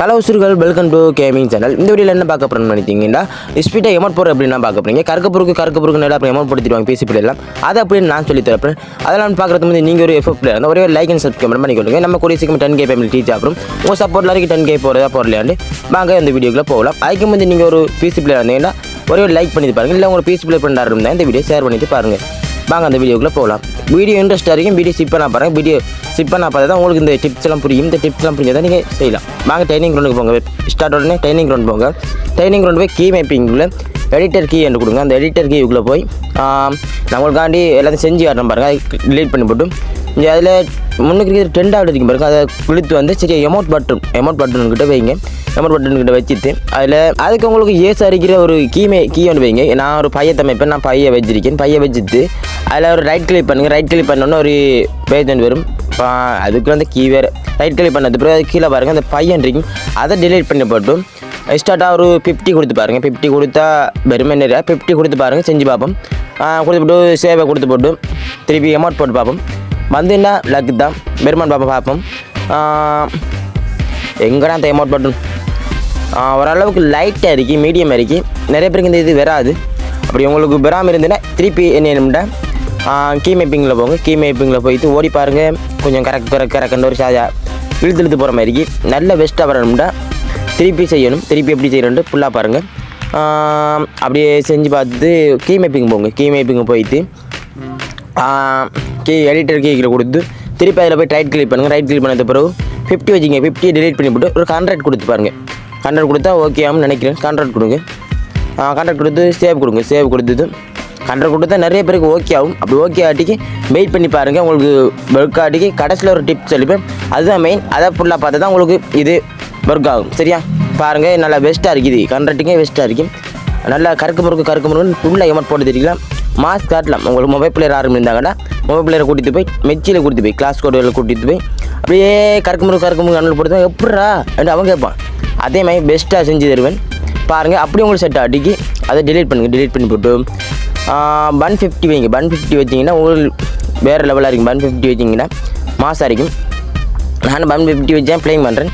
Hello சுர்கள், welcome to gaming channel. இந்த வீடியோவில் என்ன பார்க்க போகிறோம்னு நினைத்தீங்கன்னா, ஸ்பீட்டாக எமௌண்ட் போகிற அப்படின்னா பார்க்க போகிறீங்க. கருக்கப்புருக்கு நல்லா அப்புறம் எமௌண்ட் போடுத்திடுவாங்க பிசி பிள்ளைலாம். அதை அப்படின்னு நான் சொல்லி தரப்பேன். அதெல்லாம் பார்க்குறது வந்து நீங்கள் ஒரு எஃபெக்ட் பிளேயர் இருந்தால் ஒரே லைக் அண்ட் சப்ஸ்கிரைப் பண்ணிக்கொள்ளுங்க. நம்ம கூட சீக்கிரம் 10K பேமெண்ட் ரீச் ஆகும். உங்கள் சப்போர்ட் வரைக்கும் 10K போகிறதா போடலாண்டு வாங்க இந்த வீடியோக்குள்ளே போகலாம். அதுக்கு வந்து நீங்கள் ஒரு பிசி பிளேயர் இருந்தீங்கன்னா ஒரே லைக் பண்ணி பாருங்கள். இல்லை உங்கள் பிசி பிளே பண்ணுறாரு இருந்தால் இந்த வீடியோ ஷேர் பண்ணிட்டு பாருங்கள். வாங்க அந்த வீடியோக்குள்ளே போகலாம். வீடியோ இன்ட்ரெஸ்ட்டாக இருக்கும். வீடியோ ஸ்கிப் பண்ண பாருங்கள். வீடியோ ஸ்கிப் பண்ண பார்த்தா தான் உங்களுக்கு இந்த டிப்ஸ் எல்லாம் புரியும். இந்த டிப்ஸ் எல்லாம் புரிஞ்சால் தான் நீங்கள் செய்யலாம். வாங்க ட்ரைனிங் ரவுண்டுக்கு போங்க. ஸ்டார்ட் உடனே ட்ரைனிங் ரவுண்ட் போங்க. ட்ரைனிங் ரவுண்ட் போய் கீ மேப்பிங்கில் எடிட்டர் கீ என்று கொடுங்க. அந்த எடிட்டர் கீக்குள்ளே போய் நம்மளுக்காண்டி எல்லாத்தையும் செஞ்சு காட்டணும் பாருங்கள். அதை டிலீட் பண்ணி போட்டு இங்கே அதில் முன்னுக்கு இருக்கிற ட்ரெண்டாக இருக்கும் பாருங்கள். அதை குளித்து வந்து சரி எமௌண்ட் பட்டன்கிட்ட வைங்க. எமௌண்ட் பட்டன்கிட்ட வச்சுட்டு அதில் அதுக்கு உங்களுக்கு ஏசா இருக்கிற ஒரு கீ ஒன்று வைங்க. நான் ஒரு பையத்தை அமைப்பேன். நான் பையை வச்சிருக்கேன். பையை வச்சுட்டு அதில் ஒரு ரைட் கிளிக் பண்ணுங்கள். ரைட் கிளிக் பண்ணோன்னே ஒரு பேஜ் ஒன்று வரும். அதுக்கு வந்து கீ வேறு ரைட் கிளிக் பண்ணது பிறகு அது கீழே பாருங்கள். அந்த பையன் இருக்கும். அதை டிலீட் பண்ணி போட்டு ஸ்டார்ட்டாக ஒரு 50 கொடுத்து பாருங்கள். 50 கொடுத்தா வெறுமே நிறையா 50 கொடுத்து பாருங்கள். செஞ்சு பார்ப்போம். கொடுத்து போட்டு சேவை கொடுத்து போட்டு திருப்பி அமௌண்ட் போட்டு பார்ப்போம். வந்துன்னா லக்கு தான் பெருமான் பார்ப்போம். எங்கடா அந்த அமௌண்ட் போட்டு ஓரளவுக்கு லைட்டாக இருக்கு, மீடியமாக இருக்கு. நிறைய பேருக்கு இந்த இது வராது. அப்படி உங்களுக்கு பெறாமல் இருந்ததுன்னா திருப்பி என்னென்னா கீ மேப்பிங்கில் போங்க. கீ மேப்பிங்கில் போயிட்டு ஓடி பாருங்கள். கொஞ்சம் கரெக்டாக ஒரு சாஜா இழுத்து போகிற மாதிரி நல்ல பெஸ்ட்டாக வரணும்னா திருப்பி செய்யணும். திருப்பி எப்படி செய்யணுன்ட்டு ஃபுல்லாக பாருங்கள். அப்படியே செஞ்சு பார்த்துட்டு கீ மேப்பிங் போங்க. கீ மேப்பிங் போயிட்டு எடிட்டர் கீக்கில் கொடுத்து திருப்பி அதில் போய் ரைட் கிளிக் பண்ணுங்கள். ரைட் கிளிக் பண்ணது பிறகு 50 வச்சுங்க. 50 டிலீட் பண்ணி போட்டு ஒரு 100 கொடுத்து பாருங்கள். 100 கொடுத்தா ஓகே ஆகும்னு நினைக்கிறேன். 100 கொடுங்க. 100 கொடுத்து சேவ் கொடுங்க. சேவ் கொடுத்தது 100 கொடுத்தா நிறைய பேருக்கு ஓகே ஆகும். அப்படி ஓகே ஆட்டிக்கு வெயிட் பண்ணி பாருங்கள். உங்களுக்கு ஒர்க் ஆட்டிக்கு கடைசியில் ஒரு டிப்ஸ் சொல்லிப்பேன். அதுதான் மெயின். அதை ஃபுல்லாக பார்த்தா தான் உங்களுக்கு இது ஒர்க் ஆகும். சரியா பாருங்கள். நல்லா பெஸ்ட்டாக இருக்குது. 100க்கே பெஸ்ட்டாக இருக்கும். நல்லா கருக்கு முறுக்கு ஃபுல்லாக எமௌண்ட் போட்டு தெரிவிக்கலாம். மாஸ்க் காட்டலாம். உங்களுக்கு மொபைல் பிளேயர் ஆரம்பி இருந்தாங்கன்னா மொபைல் பிளேயரை கூட்டிகிட்டு போய் மெச்சியில் கூட்டிகிட்டு போய் கிளாஸ் கோடுகளை கூட்டிகிட்டு போய் அப்படியே கருக்கு முறுக்கு அண்ணல் போட்டு எப்படா என்று அவன் கேட்பான். அதே மாதிரி பெஸ்ட்டாக செஞ்சு தருவேன் பாருங்கள். அப்படி உங்களுக்கு செட் ஆட்டிக்கு அதை டிலீட் பண்ணுங்கள். டிலீட் பண்ணி போட்டு 150 வைங்க. 150 வச்சிங்கன்னா உங்களுக்கு வேறு லெவலாக இருக்கும். 150 வச்சிங்கன்னா மாசாக இருக்கும். நான் 150 வச்சேன் ப்ளே பண்ணுறேன்.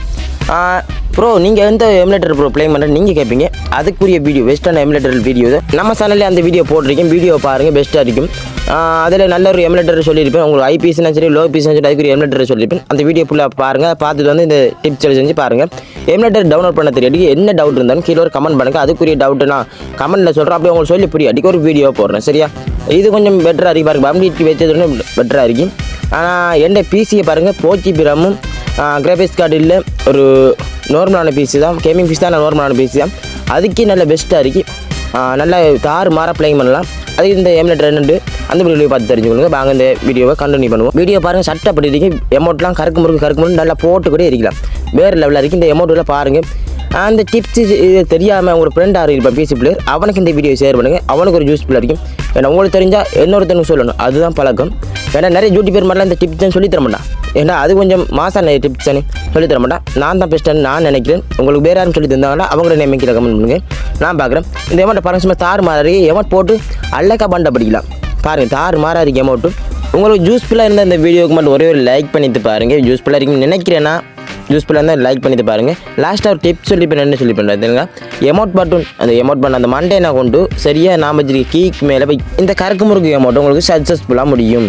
ப்ரோ நீங்கள் எந்த எமுலேட்டர் ப்ரோ ப்ளே பண்ணுறேன் நீங்கள் கேட்பீங்க. அதுக்குரிய வீடியோ பெஸ்ட்டான எமுலேட்டர் வீடியோ தான் நம்ம சேனலில் அந்த வீடியோ போட்டிருக்கேன். வீடியோ பாருங்கள், பெஸ்ட்டாக இருக்கும். அதில் நல்ல ஒரு எமுலேட்டர் சொல்லியிருப்பேன். உங்களுக்கு ஐபிஎஸ்னா சரி லோ பிஎஸ்னா சரி அதுக்குரிய எமுலேட்டர் சொல்லியிருப்பேன். அந்த வீடியோ ஃபுல்லாக பாருங்கள். பார்த்துட்டு வந்து இந்த டிப்ஸ் செஞ்சு பாருங்கள். எமுலேட்டர் டவுன்லோட் பண்ண தெரியாது. என்ன டவுட் இருந்தாலும் கீழே ஒரு கமெண்ட் பண்ணுங்கள். அதுக்குரிய டவுட்டு நான் கமெண்ட்டில் சொல்கிறேன். அப்படியே உங்களுக்கு சொல்லி புரிய அடிக்க ஒரு வீடியோ போடுறேன். சரியா இது கொஞ்சம் பெட்டராக இருக்குது பாருங்கள். 150 வச்சது பெட்டராக இருக்கும். ஆனால் எந்த பிசியை பாருங்கள். 4GB ரேமும் கிராஃபிக்ஸ் கார்டு இல்லை. ஒரு நார்மலான பிசி தான். கேமிங் பிசி தான். நார்மலான பிசி தான். அதுக்கே நல்ல பெஸ்ட்டாக இருக்குது. நல்லா தாறு மாற ப்ளேயிங் பண்ணலாம். அதுக்கு இந்த எமுலேட்டர் என்னென்று அந்த வீடியோ பார்த்து தெரிஞ்சுக்கொள்ளுங்க. வாங்க இந்த வீடியோவை கண்டினியூ பண்ணுவோம். வீடியோ பாருங்கள். சட்டப்படி இருக்கு. எமௌண்ட்லாம் கருக்கு முறுக்கு நல்லா போட்டு கூட இருக்கலாம். வேறு லெவலில் இருக்குது. இந்த எமௌண்ட்டில் பாருங்கள். அந்த டிப்ஸ் இது தெரியாமல் உங்கள் ஃப்ரெண்டாக இருப்பான் பிசி பிளேயர். அவனுக்கு இந்த வீடியோ ஷேர் பண்ணுங்கள். அவனுக்கு ஒரு யூஸ்ஃபுல்லாக இருக்கும். ஏன்னா உங்களுக்கு தெரிஞ்சால் இன்னொருத்தனுக்கு சொல்லணும். அதுதான் பழக்கம். ஏன்னா நிறைய யூடியூபர் மாதிரிலாம் இந்த டிப்ஸ் சொல்லி தர மாட்டான். ஏன்னா அது கொஞ்சம் மாசான டிப்ஸ் சொல்லி தர மாட்டான். நான் தான் பெஸ்ட்டானு நான் நினைக்கிறேன். உங்களுக்கு வேறு யாரும் சொல்லி தந்தாங்கன்னா அவங்களோட நேமிக்கில் கமெண்ட் பண்ணுங்கள். நான் பார்க்குறேன். இந்த எமௌண்ட்டை பாருங்கள். சும்மா தாறு மாறி எமௌண்ட் போட்டு அல்லக்கா பண்டை படிக்கலாம் பாருங்கள். தாறு மாறா இருக்கு எமௌண்ட்டு. உங்களுக்கு யூஸ்ஃபுல்லாக இருந்தால் இந்த வீடியோக்கு மட்டும் ஒரே ஒரு லைக் பண்ணிட்டு பாருங்கள். யூஸ்ஃபுல்லாக இருக்குன்னு நினைக்கிறேன்னா யூஸ்ஃபுல்லாக இருந்தால் லைக் பண்ணிட்டு பாருங்கள். லாஸ்ட்டாக ஒரு டிப்ஸ் சொல்லி என்ன சொல்லி பண்ணுறதுங்க எமௌண்ட் பட்டன். அந்த எமௌண்ட் பட்டன் அந்த மண்டே நான் கொண்டு சரியாக நான் வச்சிருக்க கீக்கு மேலே போய் இந்த கருக்கு முறுக்கு எமௌண்ட் உங்களுக்கு சக்ஸஸ்ஃபுல்லாக முடியும்.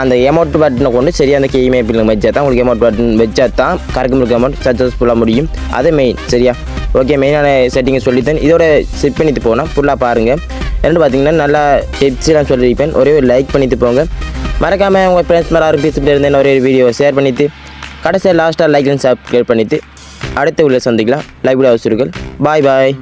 அந்த எமௌண்ட் பட்டனை கொண்டு சரியாக அந்த கீ மேப்பில் வச்சா தான் உங்களுக்கு எமௌண்ட் பட்டன் வச்சா தான் கருக்கு முறுக்கு எமௌண்ட் சக்ஸஸ்ஃபுல்லாக முடியும். அதே மெயின். சரியா ஓகே மெயினான செட்டிங்கை சொல்லித்தேன். இதோட செட் பண்ணிட்டு போனால் ஃபுல்லாக பாருங்கள். ரெண்டு பார்த்தீங்கன்னா நல்லா டிப்ஸ்லாம் சொல்லியிருப்பேன். ஒரே ஒரு லைக் பண்ணிட்டு போங்க. மறக்காமல் உங்கள் ஃப்ரெண்ட்ஸ் மேலே ஆரம்பி பேசிட்டு இருந்தேன். ஒரே ஒரு வீடியோவை ஷேர் பண்ணிவிட்டு கடைசியாக லாஸ்ட்டாக லைக் அண்ட் சப்ஸ்கிரைப் பண்ணிவிட்டு அடுத்த வீடியோ சந்திக்கலாம். லைக் வீடியோ அவசரங்கள். பாய்.